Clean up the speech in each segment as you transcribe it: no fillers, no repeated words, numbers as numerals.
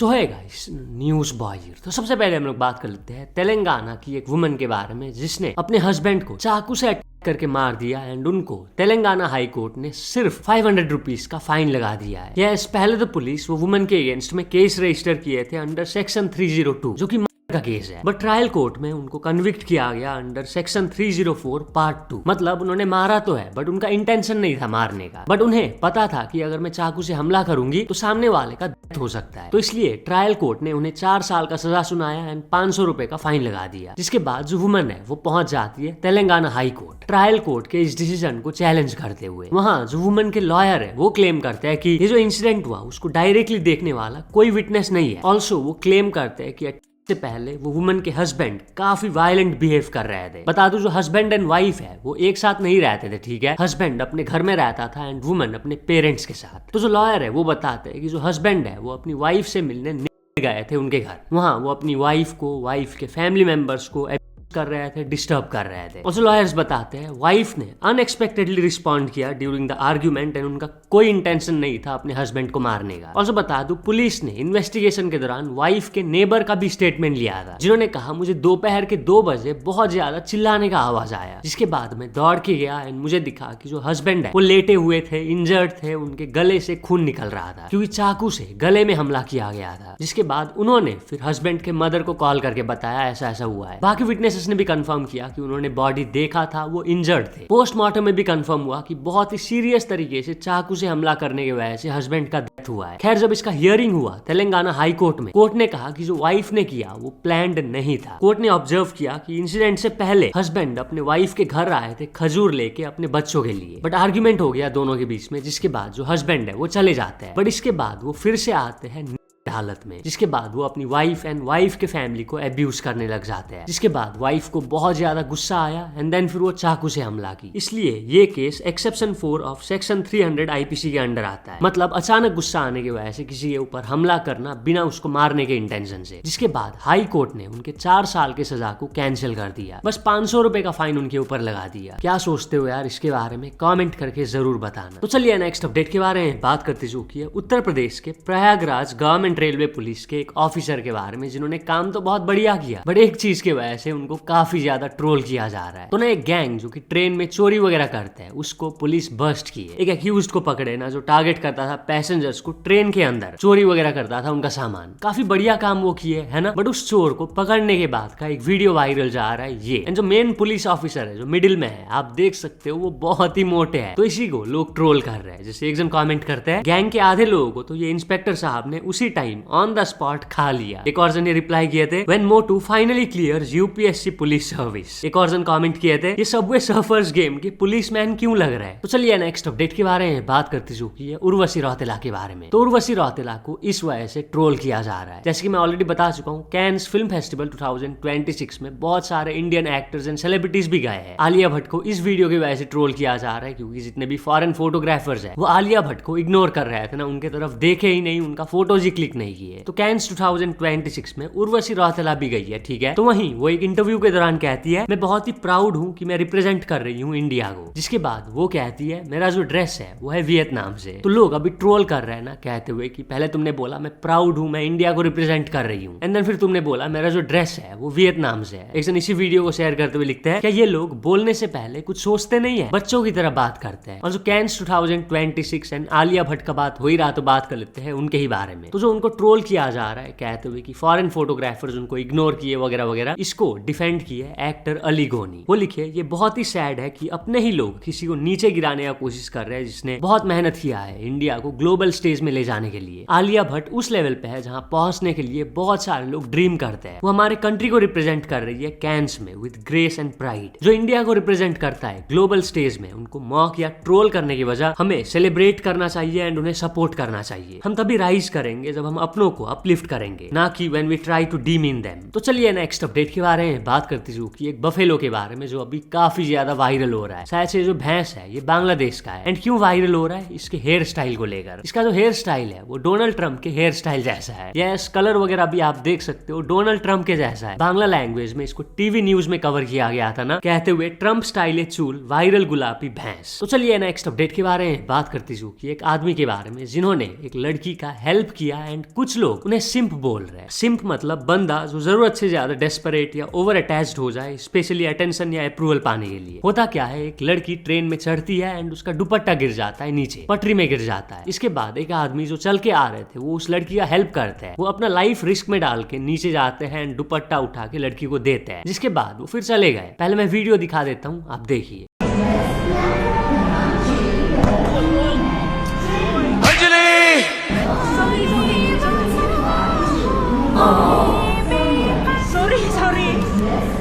सो है guys, news boy. तो सबसे पहले हम लोग बात कर लेते हैं तेलंगाना की एक वुमन के बारे में जिसने अपने हस्बैंड को चाकू से अटैक करके मार दिया एंड उनको तेलंगाना हाई कोर्ट ने सिर्फ 500 रुपीज का फाइन लगा दिया है। यस, पहले तो पुलिस वो वुमन के अगेंस्ट में केस रजिस्टर किए थे अंडर सेक्शन 302 जो कि का केस है, बट ट्रायल कोर्ट में उनको कन्विक्ट किया गया अंडर सेक्शन 304 पार्ट 2। मतलब उन्होंने मारा तो है बट उनका इंटेंशन नहीं था मारने का, बट उन्हें पता था कि अगर मैं चाकू से हमला करूंगी तो सामने वाले का डेथ हो सकता है। तो इसलिए ट्रायल कोर्ट ने उन्हें 4 साल का सजा सुनाया एंड 500 रुपए का फाइन लगा दिया। जिसके बाद जो वुमन है वो पहुंच जाती है Telangana high court trial court के इस डिसीजन को चैलेंज करते हुए। वहाँ जो वुमन के लॉयर है वो क्लेम करते हैं कि ये जो इंसिडेंट हुआ उसको डायरेक्टली देखने वाला कोई विटनेस नहीं है। ऑल्सो वो क्लेम करते हैं कि से पहले वो वुमन के हस्बैंड काफी वायलेंट बिहेव कर रहे थे। बता दूं, जो हस्बैंड एंड वाइफ है वो एक साथ नहीं रहते थे, ठीक है। हस्बैंड अपने घर में रहता था एंड वुमन अपने पेरेंट्स के साथ। तो जो लॉयर है वो बताते हैं कि जो हस्बैंड है वो अपनी वाइफ से मिलने गए थे उनके घर। वहाँ वो अपनी वाइफ को, वाइफ के फैमिली मेंबर्स को कर रहे थे, डिस्टर्ब कर रहे थे। और जो लॉयर्स बताते हैं वाइफ ने अनएक्सपेक्टेडली रिस्पॉन्ड किया ड्यूरिंग द आर्ग्यूमेंट एंड उनका कोई इंटेंशन नहीं था अपने हस्बैंड को मारने का। और जो बता दूं, पुलिस ने इन्वेस्टिगेशन के दौरान वाइफ के नेबर का भी स्टेटमेंट लिया था जिन्होंने कहा मुझे दोपहर के 2 बजे बहुत ज्यादा चिल्लाने का आवाज आया, जिसके बाद मैं दौड़ के गया एंड मुझे दिखा कि जो हस्बैंड है वो लेटे हुए थे, इंजर्ड थे, उनके गले से खून निकल रहा था क्योंकि चाकू से गले में हमला किया गया था। जिसके बाद उन्होंने फिर हस्बैंड के मदर को कॉल करके बताया ऐसा ऐसा हुआ है। बाकी विटनेसेस ने भी कंफर्म किया कि उन्होंने बॉडी देखा था, वो इंजर्ड थे। पोस्टमार्टम में भी कंफर्म हुआ कि बहुत ही सीरियस तरीके से चाकू से हमला करने की वजह से हस्बैंड का डेथ हुआ है। खैर, जब इसका हियरिंग हुआ तेलंगाना हाई कोर्ट में, कोर्ट ने कहा कि जो वाइफ ने किया वो प्लान्ड नहीं था। कोर्ट ने ऑब्जर्व किया कि इंसिडेंट से पहले हस्बैंड अपने वाइफ के घर आए थे खजूर लेके अपने बच्चों के लिए, बट आर्ग्यूमेंट हो गया दोनों के बीच में, जिसके बाद जो हस्बैंड है वो चले जाते हैं। बट इसके बाद वो फिर से आते हैं हालत में, जिसके बाद वो अपनी वाइफ एंड वाइफ के फैमिली को अब्यूज करने लग जाते हैं। जिसके बाद वाइफ को बहुत ज्यादा गुस्सा आया एंड देन फिर वो चाकू से हमला की। इसलिए ये case exception 4 of section 300 IPC के अंडर आता है। मतलब अचानक गुस्सा आने की वजह से किसी के ऊपर हमला करना बिना उसको मारने के इंटेंशन से। जिसके बाद हाई कोर्ट ने उनके 4 साल के सजा को कैंसिल कर दिया, बस 500 रुपए का फाइन उनके ऊपर लगा दिया। क्या सोचते हो यार इसके बारे में, कॉमेंट करके जरूर बताना। तो चलिए नेक्स्ट अपडेट के बारे में बात करते जो कि उत्तर प्रदेश के प्रयागराज गवर्नमेंट रेलवे पुलिस के एक ऑफिसर के बारे में जिन्होंने काम तो बहुत बढ़िया किया, बट एक चीज की वजह से उनको काफी ज्यादा ट्रोल किया जा रहा है। तो ना एक गैंग जो कि ट्रेन में चोरी वगैरह करते हैं उसको पुलिस बस्ट किए। एक एक्यूज्ड को पकड़े ना जो टारगेट करता था पैसेंजर्स को, ट्रेन के अंदर चोरी वगैरह करता था उनका सामान। काफी बढ़िया काम वो किए है ना। बट उस चोर को पकड़ने के बाद का एक वीडियो वायरल जा रहा है ये, एंड जो मेन पुलिस ऑफिसर है जो मिडिल में है आप देख सकते हो वो बहुत ही मोटे है। तो इसी को लोग ट्रोल कर रहे हैं। जैसे एक जन कॉमेंट करते हैं गैंग के आधे लोगों को तो ये इंस्पेक्टर साहब ने उसी टाइम ऑन द स्पॉट खा लिया। एक और जन ने रिप्लाई किए थे when Motu finally clears UPSC police service. एक और जन कमेंट किए थे ये सबवे सर्फर्स गेम के पुलिसमैन क्यों लग रहा है। तो चलिए नेक्स्ट अपडेट के बारे में बात करते जो कि उर्वशी रौतेला के बारे में। तो उर्वशी रौतेला को इस वजह से ट्रोल किया जा रहा है, जैसे कि मैं ऑलरेडी बता चुका हूँ, कैन्स फिल्म फेस्टिवल 2026 में बहुत सारे इंडियन एक्टर्स एंड सेलिब्रिटीज भी गए हैं। आलिया भट्ट को इस वीडियो की वजह से ट्रोल किया जा रहा है क्योंकि जितने भी फॉरेन फोटोग्राफर्स है वो आलिया भट्ट को इग्नोर कर रहे थे ना, उनके तरफ देखे ही नहीं, उनका फोटोज ही क्लिक नहीं किए। तो कैन्स 2026 में उर्वशी रौतेला भी गई है, ठीक है। तो वहीं वो एक इंटरव्यू के दौरान कहती है मैं बहुत ही प्राउड हूँ कि मैं रिप्रेजेंट कर रही हूँ इंडिया को। जिसके बाद वो कहती है मेरा जो ड्रेस है वो है वियतनाम से। तो लोग अभी ट्रोल कर रहे हैं ना, कहते हुए कि पहले तुमने बोला मैं प्राउड हूँ, मैं इंडिया को रिप्रेजेंट कर रही हूँ, एंड देन फिर तुमने बोला मेरा जो ड्रेस है वो वियतनाम से है। एक जन इसी वीडियो को शेयर करते हुए लिखते हैं क्या ये लोग बोलने से पहले कुछ सोचते नहीं है, बच्चों की तरह बात करते हैं। और जो कैन्स 2026 एंड आलिया भट्ट का बात हो ही रहा तो बात कर लेते हैं उनके ही बारे में। तो जो उनको ट्रोल किया जा रहा है कहते हुए कि फॉरेन फोटोग्राफर्स उनको इग्नोर किए वगैरह वगैरह, इसको डिफेंड किए एक्टर अली गोनी। वो लिखे ये बहुत ही सैड है कि अपने ही लोग किसी को नीचे गिराने का कोशिश कर रहे हैं जिसने बहुत मेहनत किया है इंडिया को ग्लोबल स्टेज में ले जाने के लिए। आलिया भट्ट उस लेवल पे है जहां पहुंचने के लिए बहुत सारे लोग ड्रीम करते हैं। वो हमारे कंट्री को रिप्रेजेंट कर रही है कैन्स में विद ग्रेस एंड प्राइड। जो इंडिया को रिप्रेजेंट करता है ग्लोबल स्टेज में, उनको मॉक या ट्रोल करने की वजह हमें सेलिब्रेट करना चाहिए एंड उन्हें सपोर्ट करना चाहिए। हम तभी राइज करेंगे जब हम अपनों को अपलिफ्ट करेंगे, ना कि when we try to demean them. तो चलिए नेक्स्ट अपडेट के बारे में बात करती हूँ कि एक बफेलो के बारे में जो अभी काफी ज्यादा वायरल हो रहा है। शायद से जो भैंस है ये बांग्लादेश का है। एंड क्यों वायरल हो रहा है, इसके हेयर स्टाइल को लेकर। इसका जो हेयर स्टाइल है वो डोनाल्ड ट्रंप के हेयर स्टाइल जैसा है। यस, कलर वगैरह भी आप देख सकते हो डोनाल्ड ट्रंप के जैसा है। बांग्ला लैंग्वेज में इसको टीवी न्यूज में कवर किया गया था ना, कहते हुए ट्रंप स्टाइल चूल वायरल गुलाबी भैंस। तो चलिए नेक्स्ट अपडेट के बारे में बात करती हूँ कि एक आदमी के बारे में जिन्होंने एक लड़की का हेल्प किया एंड एंड कुछ लोग उन्हें सिंप बोल रहे हैं। सिंप मतलब बंदा जो जरूरत से ज्यादा डेस्परेट या ओवर अटैच्ड हो जाए, स्पेशली अटेंशन या अप्रूवल पाने के लिए। होता क्या है, एक लड़की ट्रेन में चढ़ती है एंड उसका दुपट्टा गिर जाता है, नीचे पटरी में गिर जाता है। इसके बाद एक आदमी जो चल के आ रहे थे वो उस लड़की का हेल्प करते हैं। वो अपना लाइफ रिस्क में डाल के नीचे जाते हैं एंड दुपट्टा उठा के लड़की को देते हैं, जिसके बाद वो फिर चले गए। पहले मैं वीडियो दिखा देता हूँ, आप देखिए।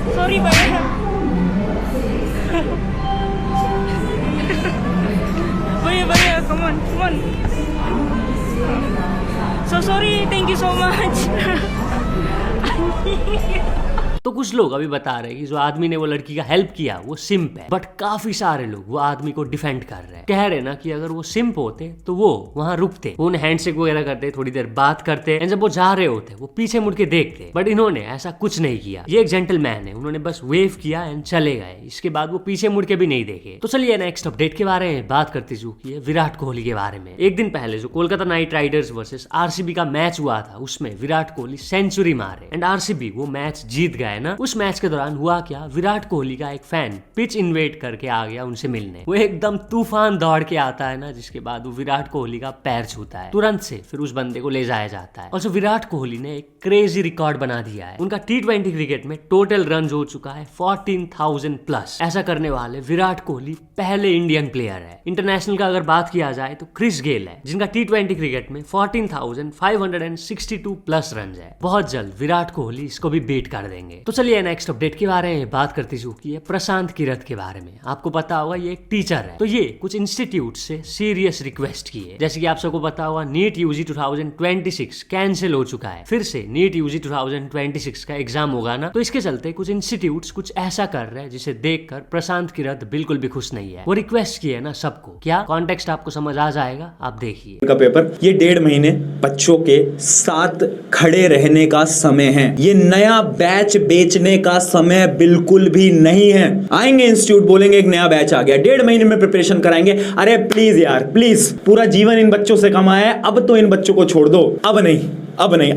Sorry भैया भैया come on so sorry, thank you so much तो कुछ लोग अभी बता रहे हैं कि जो आदमी ने वो लड़की का हेल्प किया वो सिंप है, बट काफी सारे लोग वो आदमी को डिफेंड कर रहे हैं। कह रहे ना कि अगर वो सिंप होते तो वो वहां रुकते, वो उन्हें हैंडशेक वगैरह करते, थोड़ी देर बात करते, एंड जब वो जा रहे होते वो पीछे मुड़ के देखते, बट इन्होंने ऐसा कुछ नहीं किया। ये एक जेंटलमैन है, उन्होंने बस वेव किया एंड चले गए। इसके बाद वो पीछे मुड़ के भी नहीं देखे। तो चलिए नेक्स्ट अपडेट के बारे में बात करते चूकी है विराट कोहली के बारे में। एक दिन पहले जो Kolkata night Riders versus RCB का मैच हुआ था, उसमें विराट कोहली सेंचुरी मारे एंड आरसीबी वो मैच जीत गए ना। उस मैच के दौरान हुआ क्या, विराट कोहली का एक फैन पिच इन्वेट करके आ गया उनसे मिलने। वो एकदम तूफान दौड़ के आता है ना, जिसके बाद वो विराट कोहली का पैर छूता है। तुरंत से फिर उस बंदे को ले जाया जाता है। और जो विराट कोहली ने एक क्रेजी रिकॉर्ड बना दिया है। उनका T20 क्रिकेट में टोटल रन हो चुका है 14,000 प्लस। ऐसा करने वाले विराट कोहली पहले इंडियन प्लेयर है। इंटरनेशनल का अगर बात किया जाए तो क्रिस गेल है, जिनका T20 क्रिकेट में 14,562 प्लस रन है। बहुत जल्द विराट कोहली इसको भी बीट कर देंगे। तो चलिए नेक्स्ट अपडेट के बारे में बात करते चुकी है प्रशांत किरत के बारे में। आपको पता होगा ये एक टीचर है, तो ये कुछ इंस्टीट्यूट से सीरियस रिक्वेस्ट की है। जैसे कि आप सबको पता होगा नीट यूजी 2026 कैंसिल हो चुका है। फिर से नीट यूजी 2026 का एग्जाम होगा ना, तो इसके चलते कुछ इंस्टीट्यूट्स कुछ ऐसा कर रहे हैं जिसे देखकर प्रशांत किरत बिल्कुल भी खुश नहीं है। वो रिक्वेस्ट की है ना सबको, क्या कॉन्टेक्स्ट आपको समझ आ जाएगा, आप देखिए। का पेपर, ये 1.5 महीने बच्चों के साथ खड़े रहने का समय है। ये नया बैच बेचने का समय बिल्कुल भी नहीं है। आएंगे इंस्टीट्यूट, बोलेंगे एक नया बैच आ गया, 1.5 महीने में प्रिपरेशन कराएंगे। अरे प्लीज यार, प्लीज, पूरा जीवन इन बच्चों से कमाया है, अब तो इन बच्चों को छोड़ दो। अब नहीं,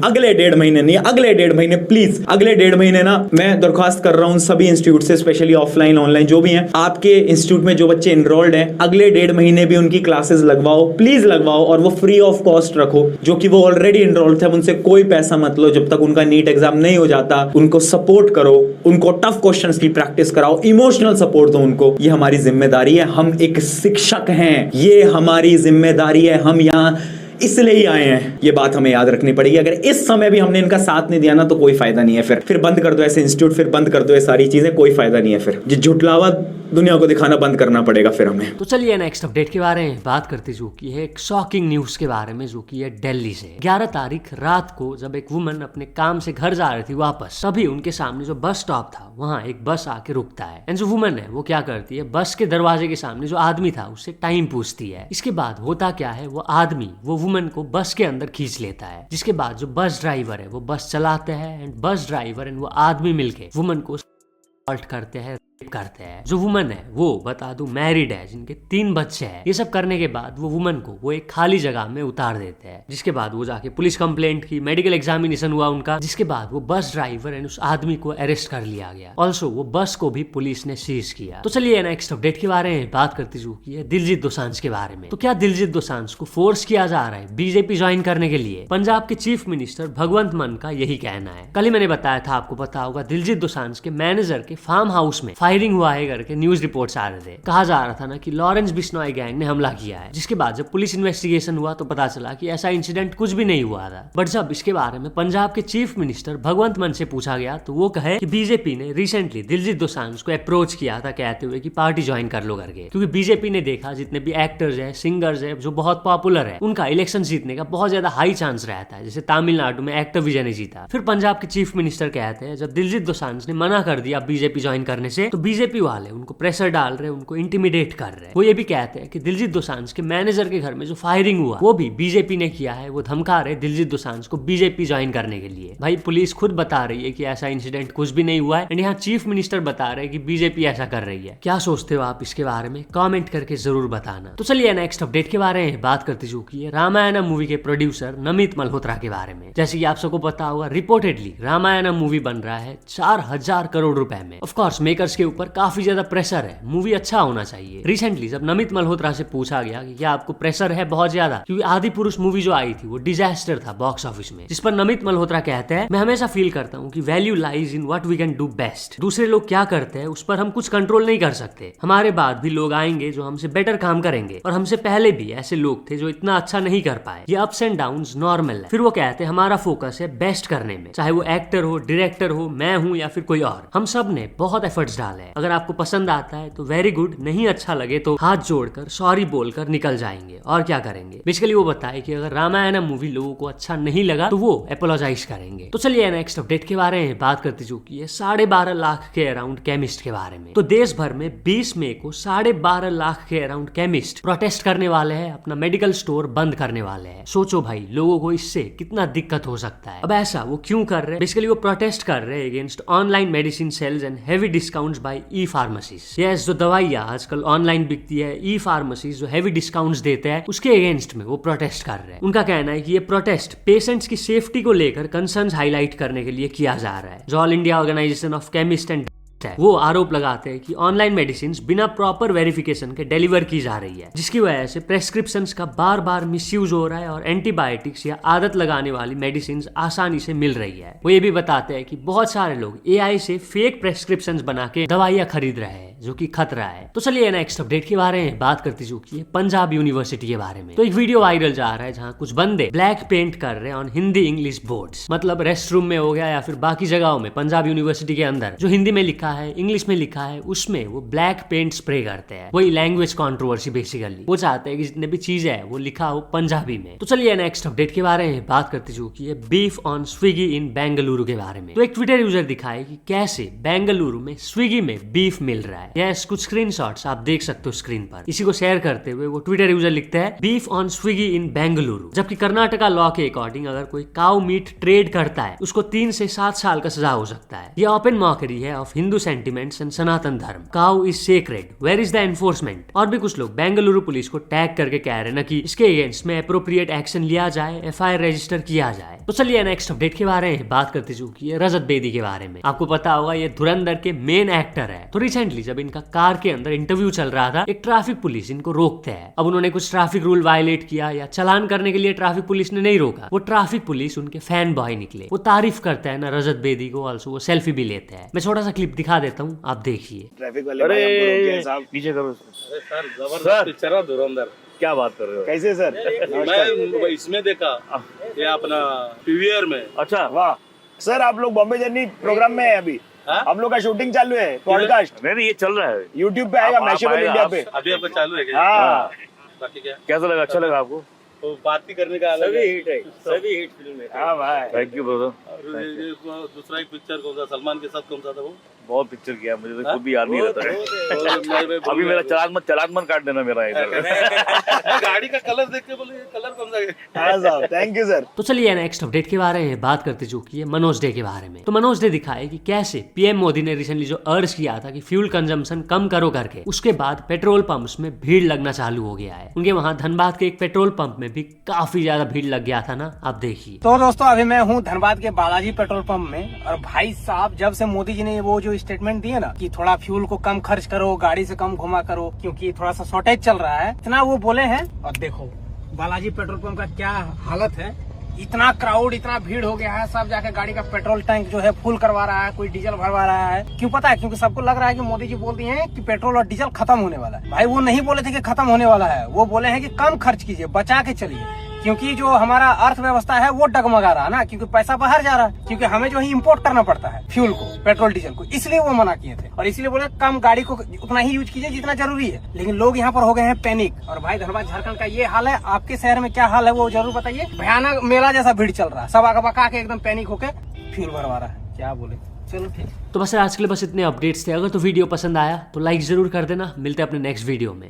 अगले 1.5 महीने नहीं, अगले 1.5 महीने प्लीज, अगले 1.5 महीने ना। मैं दरख्वास्त कर रहा हूं सभी इंस्टीट्यूट से, स्पेशली ऑफलाइन ऑनलाइन जो भी हैं, आपके इंस्टीट्यूट में जो बच्चे इनरोल्ड हैं, अगले 1.5 महीने भी उनकी क्लासेस लगवाओ, प्लीज लगवाओ, और वो फ्री ऑफ कॉस्ट रखो। जो कि वो ऑलरेडी इनरोल्ड थे, उनसे कोई पैसा मत लो जब तक उनका नीट एग्जाम नहीं हो जाता। उनको सपोर्ट करो, उनको टफ क्वेश्चंस की प्रैक्टिस कराओ, इमोशनल सपोर्ट दो उनको। ये हमारी जिम्मेदारी है, हम एक शिक्षक हैं, ये हमारी जिम्मेदारी है। हम यहाँ इसलिए ही आए हैं, ये बात हमें याद रखनी पड़ेगी। अगर इस समय भी हमने इनका साथ नहीं दिया ना, तो कोई फायदा नहीं है। फिर बंद कर दो ऐसे इंस्टीट्यूट, फिर बंद कर दो ये सारी चीजें, कोई फायदा नहीं है। फिर ये झुटलावा दुनिया को दिखाना बंद करना पड़ेगा फिर हमें। तो चलिए नेक्स्ट अपडेट के बारे में बात करते जो कि है एक शॉकिंग न्यूज के बारे में, जो कि है दिल्ली से। 11 तारीख रात को जब एक वुमन अपने काम से घर जा रही थी वापस, तभी उनके सामने जो बस स्टॉप था वहाँ एक बस आके रुकता है। एंड जो वुमन है वो क्या करती है, बस के दरवाजे के सामने जो आदमी था उससे टाइम पूछती है। इसके बाद होता क्या है, वो आदमी वो वुमन को बस के अंदर खींच लेता है। जिसके बाद जो बस ड्राइवर है वो बस चलाते हैं एंड बस ड्राइवर एंड वो आदमी मिलके वुमन को असॉल्ट करते हैं, करते हैं। जो वुमन है वो बता दूं मैरिड है, जिनके 3 बच्चे हैं। ये सब करने के बाद वो वुमन को वो एक खाली जगह में उतार देते हैं। जिसके बाद वो जाके पुलिस कंप्लेंट की, मेडिकल एग्जामिनेशन हुआ उनका, जिसके बाद वो बस ड्राइवर एंड उस आदमी को अरेस्ट कर लिया गया। ऑल्सो वो बस को भी पुलिस ने सीज किया। तो चलिए नेक्स्ट अपडेट के बारे में बात करते जो कि है दिलजीत दोसांझ के बारे में। तो क्या दिलजीत दोसांझ को फोर्स किया जा रहा है बीजेपी ज्वाइन करने के लिए? पंजाब के चीफ मिनिस्टर भगवंत मान का यही कहना है। कल ही मैंने बताया था, आपको पता होगा, दिलजीत दोसांझ के मैनेजर के फार्म हाउस में फायरिंग हुआ है करके न्यूज रिपोर्ट्स आ रहे थे। कहा जा रहा था ना कि लॉरेंस बिश्नोई गैंग ने हमला किया है। जिसके बाद जब पुलिस इन्वेस्टिगेशन हुआ तो पता चला कि ऐसा इंसिडेंट कुछ भी नहीं हुआ था। बट जब इसके बारे में पंजाब के चीफ मिनिस्टर भगवंत मान से पूछा गया तो वो कहे कि बीजेपी ने रिसेंटली दिलजीत दोसांझ को अप्रोच किया था, कहते हुए कि पार्टी ज्वाइन कर लो करके। क्योंकि बीजेपी ने देखा जितने भी एक्टर्स है, सिंगर्स है जो बहुत पॉपुलर है, उनका इलेक्शन जीतने का बहुत ज्यादा हाई चांस रहता है। जैसे तमिलनाडु में एक्टर विजय ने जीता। फिर पंजाब के चीफ मिनिस्टर कहते हैं जब दिलजीत दोसांझ ने मना कर दिया बीजेपी ज्वाइन करने से, तो बीजेपी वाले उनको प्रेशर डाल रहे हैं, उनको इंटिमिडेट कर रहे हैं। वो ये भी कहते हैं कि दिलजीत दोसांझ के मैनेजर के घर में जो फायरिंग हुआ वो भी बीजेपी ने किया है। वो धमका रहे दिलजीत दोसांझ को बीजेपी ज्वाइन करने के लिए। भाई पुलिस खुद बता रही है कि ऐसा इंसिडेंट कुछ भी नहीं हुआ है, एंड यहाँ चीफ मिनिस्टर बता रहे हैं कि बीजेपी ऐसा कर रही है। क्या सोचते हो आप इसके बारे में? कमेंट करके जरूर बताना। तो चलिए नेक्स्ट अपडेट के बारे में बात करते चुकी है रामायणम मूवी के प्रोड्यूसर नमित मल्होत्रा के बारे में। जैसे कि आप सबको पता होगा, रिपोर्टेडली रामायणम मूवी बन रहा है 4000 करोड़ रुपए में। ऑफ कोर्स मेकर्स के ऊपर काफी ज्यादा प्रेशर है, मूवी अच्छा होना चाहिए। रिसेंटली जब नमित मल्होत्रा से पूछा गया कि क्या आपको प्रेशर है बहुत ज्यादा, क्योंकि आदि पुरुष मूवी जो आई थी वो डिजास्टर था बॉक्स ऑफिस में, जिस पर नमित मल्होत्रा कहते हैं, मैं हमेशा फील करता हूँ कि value lies in what we can do best. दूसरे लोग क्या करते हैं उस पर हम कुछ कंट्रोल नहीं कर सकते। हमारे बाद भी लोग आएंगे जो हमसे बेटर काम करेंगे, और हमसे पहले भी ऐसे लोग थे जो इतना अच्छा नहीं कर पाए। ये अप्स एंड डाउन्स नॉर्मल है। फिर वो कहते हैं हमारा फोकस है बेस्ट करने में, चाहे वो एक्टर हो, डायरेक्टर हो, मैं हूं या फिर कोई और। हम सब ने बहुत एफर्ट्स डाले हैं। अगर आपको पसंद आता है तो वेरी गुड, नहीं अच्छा लगे तो हाथ जोड़कर सॉरी बोलकर निकल जाएंगे, और क्या करेंगे। बेसिकली वो बताए कि अगर रामायणम मूवी लोगों को अच्छा नहीं लगा तो वो अपोलोजाइज करेंगे। तो चलिए नेक्स्ट अपडेट के बारे में बात करती चुकी है 12.5 लाख के अराउंड केमिस्ट के बारे में। तो देश भर में 20 मई को 12.5 लाख के अराउंड केमिस्ट प्रोटेस्ट करने वाले हैं, अपना मेडिकल स्टोर बंद करने वाले हैं। सोचो भाई लोगों को इससे कितना दिक्कत हो सकता है। अब ऐसा वो क्यों कर रहे हैं? बेसिकली वो प्रोटेस्ट कर रहे हैं against online medicine sales and heavy discounts by E pharmacies. Yes, जो दवाइयां आजकल ऑनलाइन बिकती है, ई फार्मेसीज जो हेवी डिस्काउंट्स देते हैं, उसके अगेंस्ट में वो प्रोटेस्ट कर रहे हैं। उनका कहना है कि ये प्रोटेस्ट पेशेंट्स की सेफ्टी को लेकर कंसर्न्स हाईलाइट करने के लिए किया जा रहा है। जो All India Organisation of Chemist and है, वो आरोप लगाते हैं कि ऑनलाइन मेडिसिन बिना प्रॉपर वेरिफिकेशन के डिलीवर की जा रही है, जिसकी वजह से प्रेस्क्रिप्शंस का बार बार मिसयूज हो रहा है और एंटीबायोटिक्स या आदत लगाने वाली मेडिसिन आसानी से मिल रही है। वो ये भी बताते हैं कि बहुत सारे लोग एआई से फेक प्रेस्क्रिप्शंस बना के दवाइयां खरीद रहे हैं, जो कि खतरा है। तो चलिए नेक्स्ट अपडेट के बारे में बात करती चुकी है पंजाब यूनिवर्सिटी के बारे में। तो एक वीडियो वायरल जा रहा है जहाँ कुछ बंदे ब्लैक पेंट कर रहे हैं ऑन हिंदी इंग्लिश बोर्ड्स, मतलब रेस्ट रूम में हो गया या फिर बाकी जगहों में पंजाब यूनिवर्सिटी के अंदर जो हिंदी में लिखा है, इंग्लिश में लिखा है, उसमें वो ब्लैक पेंट स्प्रे करते हैं। वही लैंग्वेज कंट्रोवर्सी बेसिकली। वो चाहते हैं कि जितने भी चीजें है वो लिखा हो पंजाबी में। तो चलिए नेक्स्ट अपडेट के बारे में बात करती चुकी है बीफ ऑन स्विगी इन बेंगलुरु के बारे में। तो एक ट्विटर यूजर दिखाए कि कैसे बेंगलुरु में स्विगी में बीफ मिल रहा है। यस, कुछ स्क्रीनशॉट्स आप देख सकते हो स्क्रीन पर। इसी को शेयर करते हुए वो ट्विटर यूजर लिखते हैं बीफ ऑन स्विगी इन बेंगलुरु। जबकि कर्नाटका लॉ के अकॉर्डिंग अगर कोई काउ मीट ट्रेड करता है उसको 3 से 7 साल का सजा हो सकता है। ये ओपन मॉकरी है of Hindu sentiments and Sanatan Dharma. Cow is sacred, where is the enforcement. और भी कुछ लोग बेंगलुरु पुलिस को टैग करके कह रहे हैं कि इसके अगेंस्ट में अप्रोप्रिएट एक्शन लिया जाए, एफआईआर रजिस्टर किया जाए। तो चलिए नेक्स्ट अपडेट के बारे में बात करते चुकी है रजत बेदी के बारे में। आपको पता होगा ये धुरंधर के मेन एक्टर है। तो रिसेंटली जब इनका कार के अंदर इंटरव्यू चल रहा था, एक ट्रैफिक पुलिस इनको रोकते हैं। अब उन्होंने कुछ ट्रैफिक रूल वायलेट किया या चालान करने के लिए ट्रैफिक पुलिस ने नहीं रोका। वो ट्रैफिक पुलिस उनके फैन बॉय निकले। वो तारीफ करता है ना रजत बेदी को, ऑल्सो वो सेल्फी भी लेते हैं। मैं छोटा सा क्लिप दिखा देता हूँ, आप देखिए। ट्रैफिक वाले भाई हमको रोके हैं साहब। पीछे करो सर जबरदस्त पिक्चर है धुरंधर। क्या बात कर रहे हो? कैसे सर? मैं इसमें देखा, ये अपना पीवीआर में। अच्छा, वाह सर, आप लोग बॉम्बे जर्नी प्रोग्राम में है अभी? हाँ? हम लोग का शूटिंग चालू है, पॉडकास्ट नहीं ये चल रहा है। यूट्यूब पे आएगा, आप मैशेबल आएगा, इंडिया आप- पे। अभी आपका चालू है क्या? हाँ बाकी क्या कैसा लगा? अच्छा लगा आपको? तो बात ही करने का अलग हिट है, सभी हिट फिल्म है। हाँ भाई, थैंक यू ब्रदर। और ये दूसरा एक पिक्चर कौन सा सलमान के साथ कौन सा था वो? बहुत पिक्चर किया, मुझे तो खुद भी याद नहीं रहता है। और अभी मेरा चालान मत काट देना मेरा इधर। गाड़ी का कलर देख के बोले कलर कौन सा है? हाँ साहब, थैंक यू सर। तो चलिए नेक्स्ट अपडेट के बारे में बात करते चुकी है मनोज डे के बारे में। तो मनोज डे दिखाए कि कैसे पीएम मोदी ने रिसेंटली जो अर्ज किया था कि फ्यूल कंजम्पशन कम करो करके, उसके बाद पेट्रोल पंप्स में भीड़ लगना चालू हो गया है। उनके वहाँ धनबाद के एक पेट्रोल पंप में भी काफी ज्यादा भीड़ लग गया था ना, आप देखिए। तो दोस्तों अभी मैं हूँ धनबाद के बालाजी पेट्रोल पंप में, और भाई साहब जब से मोदी जी ने वो जो स्टेटमेंट दिए ना कि थोड़ा फ्यूल को कम खर्च करो, गाड़ी से कम घुमा करो क्योंकि थोड़ा सा शॉर्टेज चल रहा है, इतना वो बोले हैं। और देखो बालाजी पेट्रोल पंप का क्या हालत है, इतना क्राउड, इतना भीड़ हो गया है। सब जाके गाड़ी का पेट्रोल टैंक जो है फुल करवा रहा है, कोई डीजल भरवा रहा है। क्यों पता है? क्योंकि सबको लग रहा है कि मोदी जी बोल दिए हैं कि पेट्रोल और डीजल खत्म होने वाला है। भाई वो नहीं बोले थे कि खत्म होने वाला है, वो बोले हैं कि कम खर्च कीजिए, बचा के चलिए। क्योंकि जो हमारा अर्थव्यवस्था है वो डगमगा रहा है ना, क्योंकि पैसा बाहर जा रहा है, क्योंकि हमें जो है इम्पोर्ट करना पड़ता है फ्यूल को, पेट्रोल डीजल को, इसलिए वो मना किए थे। और इसलिए बोले कम गाड़ी को उतना ही यूज कीजिए जितना जरूरी है। लेकिन लोग यहाँ पर हो गए हैं पैनिक। और भाई धनबाद झारखंड का ये हाल है, आपके शहर में क्या हाल है वो जरूर बताइए। भयानक मेला जैसा भीड़ चल रहा है, सब आगे बका के एकदम पैनिक होके फ्यूल भरवा रहा है। क्या बोले, चलो ठीक। तो बस आज के लिए बस इतने अपडेट्स थे। अगर तो वीडियो पसंद आया तो लाइक जरूर कर देना। मिलते हैं अपने नेक्स्ट वीडियो में।